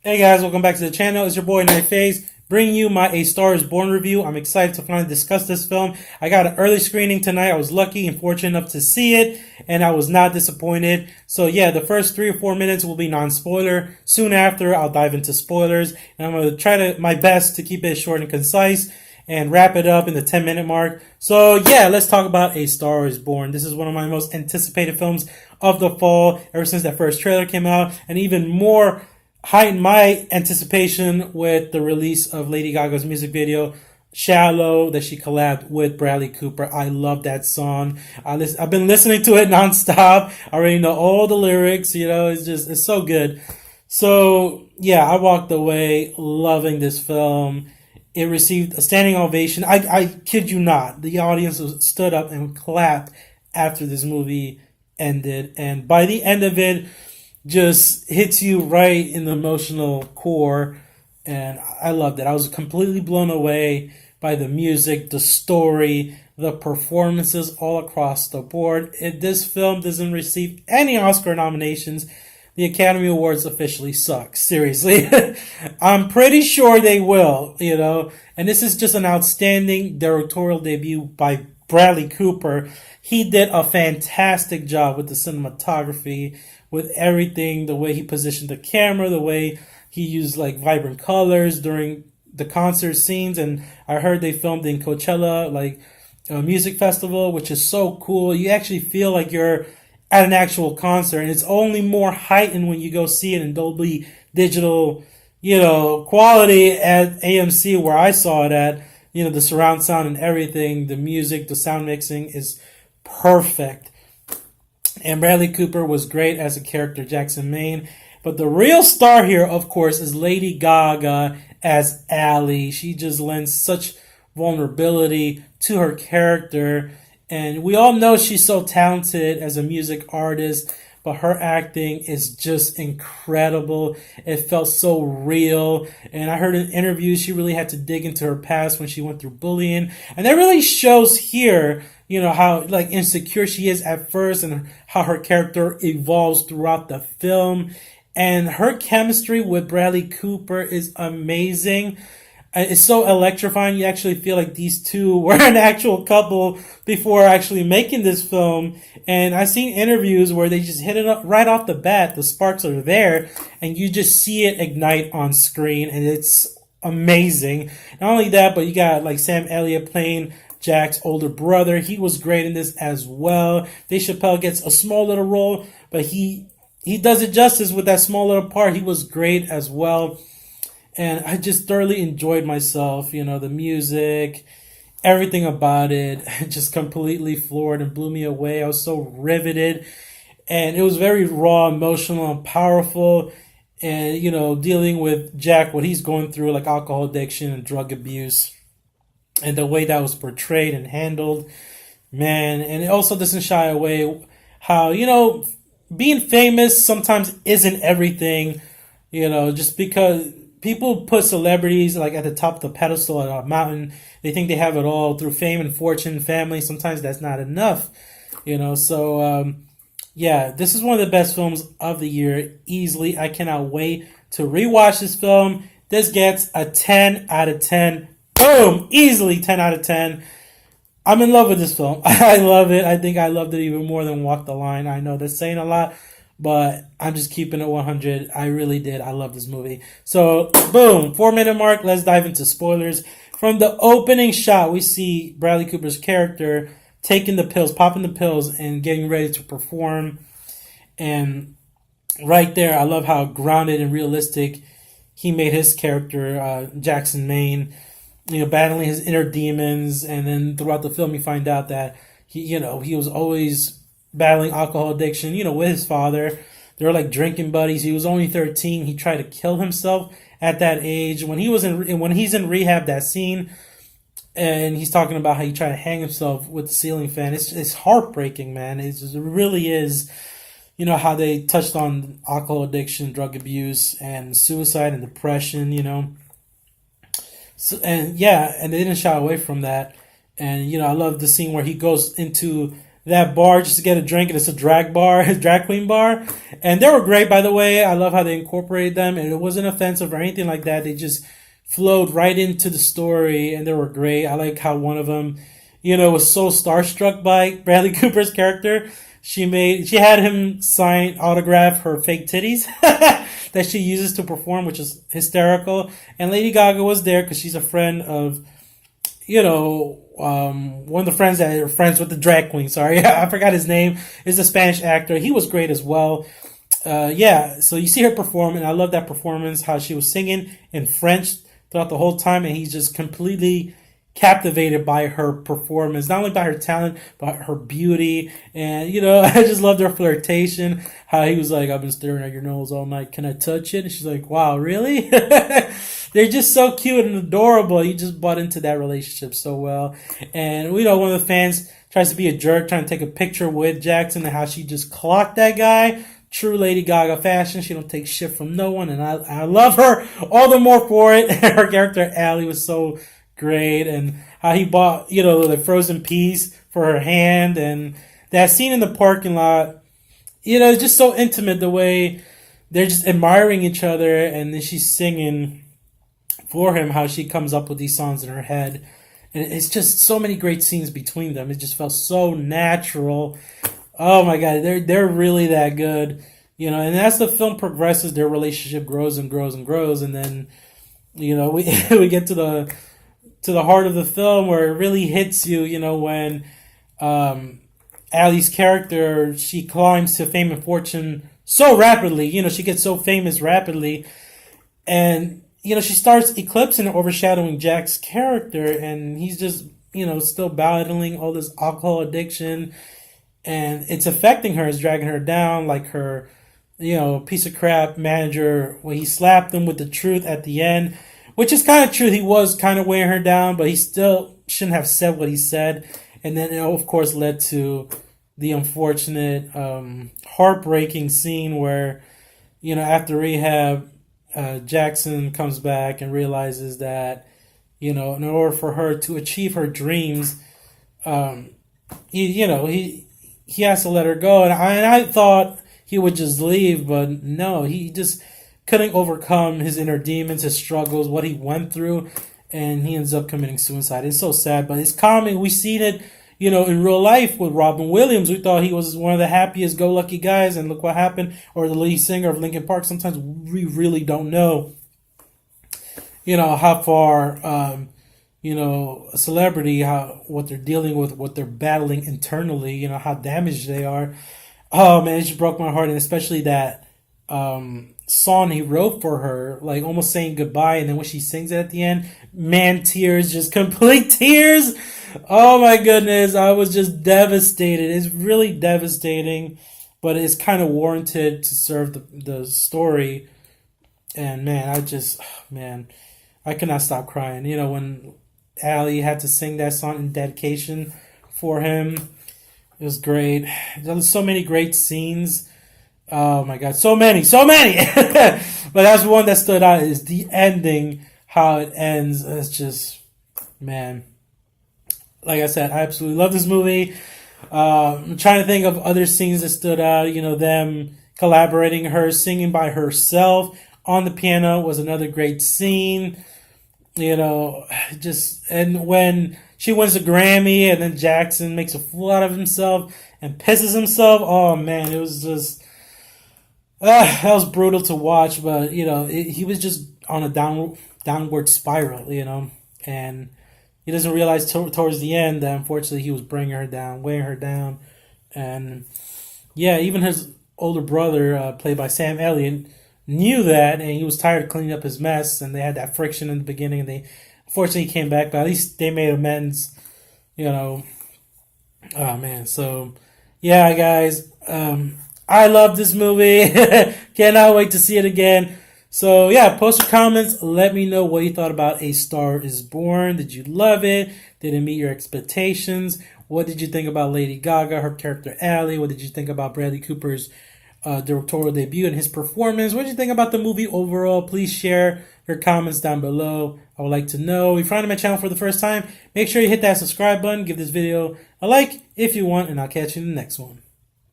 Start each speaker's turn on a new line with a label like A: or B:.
A: Hey guys, welcome back to the channel. It's your boy Night Phase, bringing you my A Star Is Born review. I'm excited to finally discuss this film. I got an early screening tonight. I was lucky and fortunate enough to see it, and I was not disappointed. So yeah, the first 3 or 4 minutes will be non-spoiler. Soon after, I'll dive into spoilers, and I'm going to try my best to keep it short and concise and wrap it up in the 10-minute mark. So yeah, let's talk about A Star Is Born. This is one of my most anticipated films of the fall ever since that first trailer came out, and even more heightened my anticipation with the release of Lady Gaga's music video, Shallow, that she collabed with Bradley Cooper. I love that song. I've been listening to it nonstop. I already know all the lyrics. It's so good. So yeah, I walked away loving this film. It received a standing ovation. I kid you not. The audience stood up and clapped after this movie ended. And by the end of it, just hits you right in the emotional core. And I loved it. I was completely blown away by the music, the story, the performances all across the board. If this film doesn't receive any Oscar nominations, the Academy Awards officially suck. Seriously. I'm pretty sure they will. And this is just an outstanding directorial debut by Bradley Cooper. He did a fantastic job with the cinematography, with everything, the way he positioned the camera, the way he used like vibrant colors during the concert scenes. And I heard they filmed in Coachella, like a music festival, which is so cool. You actually feel like you're at an actual concert, and it's only more heightened when you go see it in Dolby Digital, quality at AMC where I saw it at. The surround sound and everything, the music, the sound mixing is perfect. And Bradley Cooper was great as a character, Jackson Maine. But the real star here, of course, is Lady Gaga as Allie. She just lends such vulnerability to her character. And we all know she's so talented as a music artist, but her acting is just incredible. It felt so real. And I heard in interviews she really had to dig into her past when she went through bullying. And that really shows here, how like insecure she is at first and how her character evolves throughout the film. And her chemistry with Bradley Cooper is amazing. It's so electrifying. You actually feel like these two were an actual couple before actually making this film. And I've seen interviews where they just hit it up right off the bat. The sparks are there and you just see it ignite on screen, and it's amazing. Not only that, but you got like Sam Elliott playing Jack's older brother. He was great in this as well. Dave Chappelle gets a small little role, but he does it justice with that small little part. He was great as well. And I just thoroughly enjoyed myself. The music, everything about it just completely floored and blew me away. I was so riveted. And it was very raw, emotional, and powerful. And, dealing with Jack, what he's going through, like alcohol addiction and drug abuse. And the way that was portrayed and handled, man. And it also doesn't shy away how, being famous sometimes isn't everything, just because people put celebrities like at the top of the pedestal at a mountain. They think they have it all through fame and fortune, family. Sometimes that's not enough, So, yeah, this is one of the best films of the year, easily. I cannot wait to rewatch this film. This gets a 10 out of 10. Boom! Easily 10 out of 10. I'm in love with this film. I love it. I think I loved it even more than Walk the Line. I know that's saying a lot, but I'm just keeping it 100. I really did. I love this movie. So, boom, 4-minute mark. Let's dive into spoilers. From the opening shot, we see Bradley Cooper's character taking the pills, popping the pills, and getting ready to perform. And right there, I love how grounded and realistic he made his character, Jackson Maine, battling his inner demons. And then throughout the film, you find out that he was always battling alcohol addiction, with his father. They were like drinking buddies. He was only 13. He tried to kill himself at that age. When he's in rehab, that scene, and he's talking about how he tried to hang himself with the ceiling fan. It's heartbreaking, man. It really is. How they touched on alcohol addiction, drug abuse, and suicide and depression. So, and yeah, and they didn't shy away from that. And I love the scene where he goes into that bar just to get a drink, and it's a drag bar, drag queen bar. And they were great, by the way. I love how they incorporated them, and it wasn't offensive or anything like that. They just flowed right into the story, and they were great. I like how one of them, was so starstruck by Bradley Cooper's character. She had him sign autograph her fake titties that she uses to perform, which is hysterical. And Lady Gaga was there because she's a friend of, one of the friends that are friends with the drag queen. Sorry, I forgot his name. Is a Spanish actor. He was great as well. So you see her perform, and I love that performance. How she was singing in French throughout the whole time, and he's just completely captivated by her performance, not only by her talent, but her beauty. And, I just loved her flirtation. How he was like, I've been staring at your nose all night. Can I touch it? And she's like, wow, really? They're just so cute and adorable. You just bought into that relationship so well. And, one of the fans tries to be a jerk, trying to take a picture with Jackson, and how she just clocked that guy. True Lady Gaga fashion. She don't take shit from no one. And I love her all the more for it. Her character, Allie, was so great, and how he bought, the frozen peas for her hand, and that scene in the parking lot, it's just so intimate, the way they're just admiring each other, and then she's singing for him, how she comes up with these songs in her head, and it's just so many great scenes between them. It just felt so natural. Oh my god, they're really that good, and as the film progresses, their relationship grows and grows and grows, and then, we get to the heart of the film, where it really hits you, when Allie's character, she climbs to fame and fortune so rapidly. She gets so famous rapidly. And, she starts eclipsing and overshadowing Jack's character. And he's just, still battling all this alcohol addiction. And it's affecting her. It's dragging her down, like her, piece of crap manager, when he slapped him with the truth at the end. Which is kind of true. He was kind of weighing her down, but he still shouldn't have said what he said. And then it, of course, led to the unfortunate, heartbreaking scene where, after rehab, Jackson comes back and realizes that, in order for her to achieve her dreams, he has to let her go. And I thought he would just leave, but no, he just couldn't overcome his inner demons, his struggles, what he went through, and he ends up committing suicide. It's so sad, but it's common. We've seen it, in real life with Robin Williams. We thought he was one of the happiest go lucky guys, and look what happened. Or the lead singer of Linkin Park. Sometimes we really don't know, how far, a celebrity, what they're dealing with, what they're battling internally, how damaged they are. Oh man, it just broke my heart, and especially that song he wrote for her, like almost saying goodbye, and then when she sings it at the end, man, tears, just complete tears. Oh my goodness, I was just devastated. It's really devastating, but it's kind of warranted to serve the story. And man, I could not stop crying. When Allie had to sing that song in dedication for him, it was great. There was so many great scenes. Oh my god, so many. But that's one that stood out, is the ending, how it ends. It's just, man. Like I said, I absolutely love this movie. I'm trying to think of other scenes that stood out. Them collaborating, her singing by herself on the piano was another great scene. And when she wins the Grammy and then Jackson makes a fool out of himself and pisses himself. Oh man, it was just, that was brutal to watch, but he was just on a downward spiral, and he doesn't realize towards the end that unfortunately he was bringing her down, weighing her down. And yeah, even his older brother, played by Sam Elliott, knew that, and he was tired of cleaning up his mess, and they had that friction in the beginning, and they unfortunately came back, but at least they made amends, Oh man, so yeah, guys, I love this movie. Cannot wait to see it again. So yeah, post your comments. Let me know what you thought about A Star Is Born. Did you love it? Did it meet your expectations? What did you think about Lady Gaga, her character Allie? What did you think about Bradley Cooper's directorial debut and his performance. What do you think about the movie overall? Please share your comments down below. I would like to know. If you're on my channel for the first time, make sure you hit that subscribe button. Give this video a like if you want, and I'll catch you in the next one.